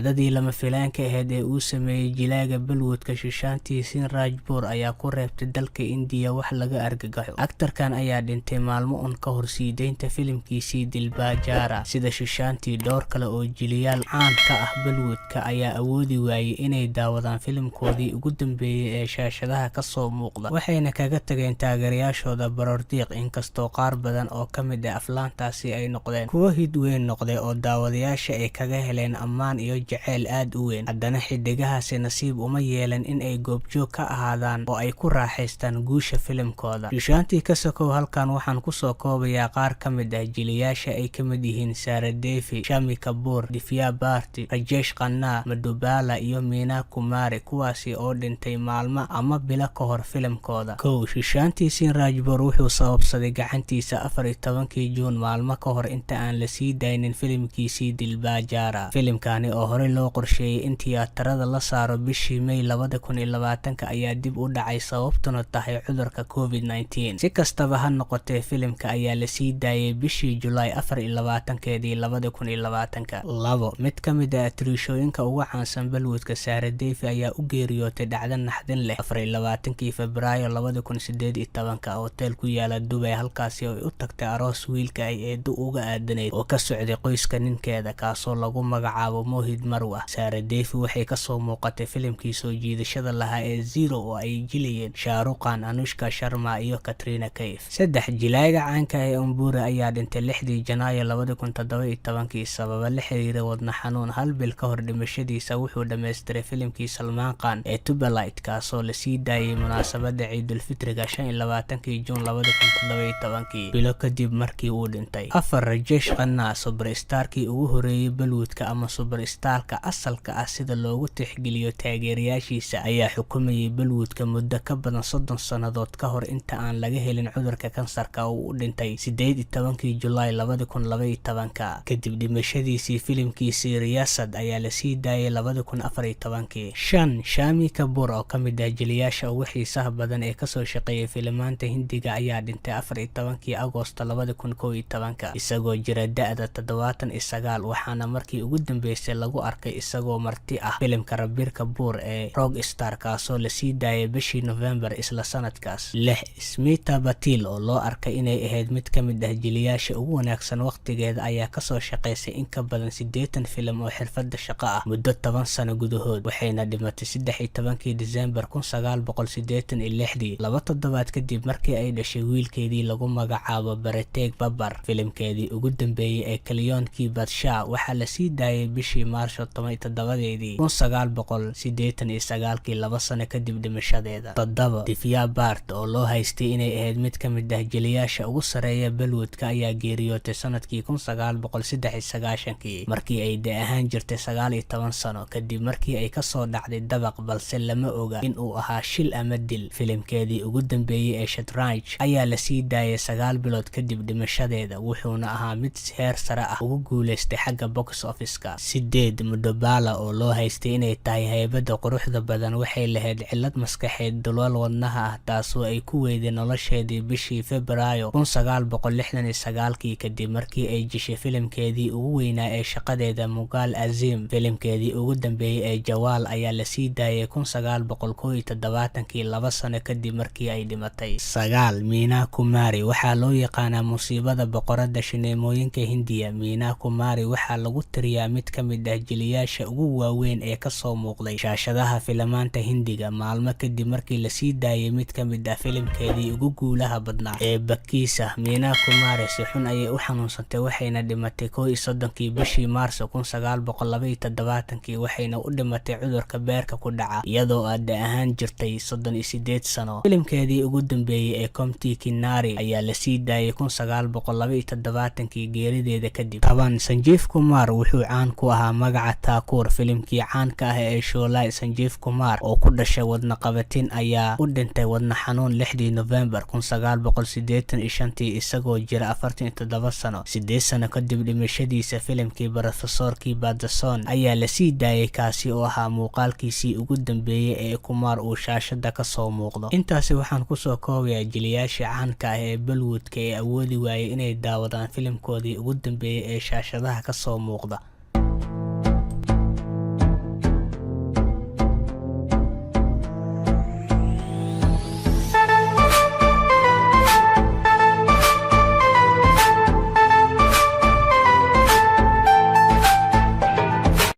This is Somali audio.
dhacdadii lama filaanka ahayd ee uu sameeyey jilaaga Bollywoodka Sushant Singh Rajput ayaa ku reebtay dalka India wax laga argagaxo. Aktarkan ayaa dhintay maalmo un ka hor sii deynta filimkiisii Dilbajara. Sida Sushant, dhowr kale oo jiliyaal caan ka ah Bollywoodka ayaa awoodi waayay inay daawadaan filimkoodii ugu dambeeyay ee shaashadaha ka soo muuqda, waxayna kaga tageen taageerayaashooda baroordiiq. Inkastoo qaar badan oo ka mid ah aflaantaasi ay noqdeen kuwo hid weyn noqday oo daawadayaasha ay kaga heleen ammaan iyo jacayl aad u weyn, haddana xidigahaasi nasiib uma yeelan in ay goobjoog ka ahaadaan oo ay ku raaxaystaan guusha filimkooda. Sushant ka sokow, halkan waxaan kusoo koobayaa qaar ka mid ah jiliyaasha ay ka mid yihiin Sara Devi, Shami Kapoor, Divya Bharti, Rajesh Khanna, Madhubala iyo Meena Kumari, kuwaasi oo dhintay maalmo ama bilo ka hor filimkooda. Sushant Singh Rajput wuxuu sababsaday gacantiisa 14 Juun, maalmo ka hor inta aan la sii daynin filimkiisii Dilbajara. Filimkani oo horey loo qorsheeyay in tiyaatarada la saaro bishii May 2020 ayaa dib u dhacay, sababtuna tahay cudurka COVID-19. Si kastaba ha noqotee, filimka ayaa la sii daayay bishii Julaay 24-keedii 2020. Mid ka mid ah atriishooyinka ugu caansan Bollywoodka, Sara Devi, ayaa u geeriyootay dhacdo naxdin leh 24 Febraayo 2018 hotel ku yaala Dubai, halkaasi oo ay u tagtay aroos wiilka ay eedo uga aadanayd oo ka socday qoyska ninkeeda, kaasoo lagu magacaabo Mohit Marwa. Sara Devi waxay kasoo muuqatay filimkii soo jiidashada lahaa ee Zero oo ay jilayeen Shah Rukh Khan, Anushka Sharma iyo Katrina Kaif. Jilaaga caanka ah ee Umburi ayaa dhintay 6 Janaayo 2017 sababa la xiriira wadna xanuun. Hal bil ka hor dhimashadiisa wuxuu dhammaystiray filimkii Salman Khan ee Twilight, kaasoo la sii daayay munaasabada Ciidul Fitriga 25 Juun 2017, bilo kadib markii uu dhintay. Rajesh Khanna, superstarkii ugu horeeyay Bollywoodka ama superstarka asalka ah sida loogu tixgeliyo taageerayaashiisa, ayaa xukumayay Bollywoodka muddo ka badan 30 sannadood ka hor inta aan laga helin cudurka kansarka oo u dhintay 18 Julaay 2012. Kadib dhimashadiisii, filimkiisii Riyasad ayaa la sii daayay 2014. Shami Kapoor, oo ka mid ah jiliyaasha ugu xiisaha badan ee kasoo shaqeeyay filimaanta Hindiga, ayaa dhintay 14 Agoosto 2011 isagoo jira da'da 79, waxaana markii ugu dambeysay lagu arkay isagoo marti ah filimka Ranbir Kapoor ee Rockstar, kaasoo la sii daayay bishii November isla sanadkaas. Smita Patil, oo loo arkay inay ahayd mid ka mid ah jiliyaasha ugu wanaagsan waqtigeeda, ayaa kasoo shaqeysay in ka badan 80 filim oo xirfadda shaqo ah muddo 10 sano gudahood, waxayna dhimatay 13 Diseembar 1986, 2 toddobaad kadib markii ay dhashay wiilkeedii lagu magacaabo Baratek Babbar. Filimkeedii ugu dambeeyay ee Kalyan Ki Badshah waxaa la sii daayay bishii Maarso 17, 1989, 2 sano kadib dhimashadeeda. Divya Bharti, oo loo haystay inay ahayd mid ka mid ah jiliyaasha ugu sareeya Bollywoodka, ayaa geeriyootay sanadkii 1993 markii ay da' ahaan jirtay 19 sano, kadib markii ay kasoo dhacday dabaq, balse lama oga in uu ahaa shil ama dil. Filimkeedii ugu dambeeyay ee Shatranj ayaa la sii daayay 9 bilood kadib dhimashadeeda, wuxuuna ahaa mid heer sare ah ugu guuleystay xagga box office-ka. Madhubala, oo loo haystay inay tahay haybada quruxda badan, waxay lahayd cillad maskaxeed dalool wadnaha ah, taasoo ay ku weyday nolosheedii bishii Febraayo 1969 kadib markii ay jeshay filimkeedii ugu weynaa ee shaqadeeda Mughal Azim. Filimkeedii ugu dambeeyay ee Jawal ayaa la sii daayay 1971, 2 sano kadib markii ay dhimatay. Meena Kumari, waxaa loo yaqaanaa musiibada boqorada shineemooyinka Hindiya. Meena Kumari waxaa lagu tiriyaa mid ka mid ah jiliyaasha ugu waaweyn ee kasoo muuqday shaashadaha filimaanta Hindiga, maalmo kadib markii la sii daayay mid ka mid ah filimkeedii ugu guulaha badnaa ee Bakisa. Meena Kumari si xun ayay u xanuunsatay, waxayna dhimatay 31 bishii Maarso 1972, waxayna u dhimatay cudurka beerka ku dhaca iyadoo da' ahaan jirtay 38 sano. Filimkeedii ugu dambeeyay ee Komti Kinari ayaa la sii daayay 1972 geerideeda kadib. Sanjeev Kumar wuxuu caan ku ahaa magaca Thakur. Filimkii caanka ah ee Sholay, Sanjeev Kumar oo ku dhashay wadna qabatin ayaa u dhintay wadna xanuun 6 November 1985 isagoo jira 47 sano. 8 sano kadib dhimashadiisa, filimkii Professor Ki Badson ayaa la sii daayay, kaasi oo ahaa muuqaalkiisii ugu dambeeyay ee Kumar uu shaashada ka soo muuqdo. Intaasi waxaan kusoo koobayaa jiliyaasha caanka ah ee Bollywoodka ee awoodi waayay inay daawadaan filimkoodii ugu dambeeyay ee shaashadaha ka soo muuqda.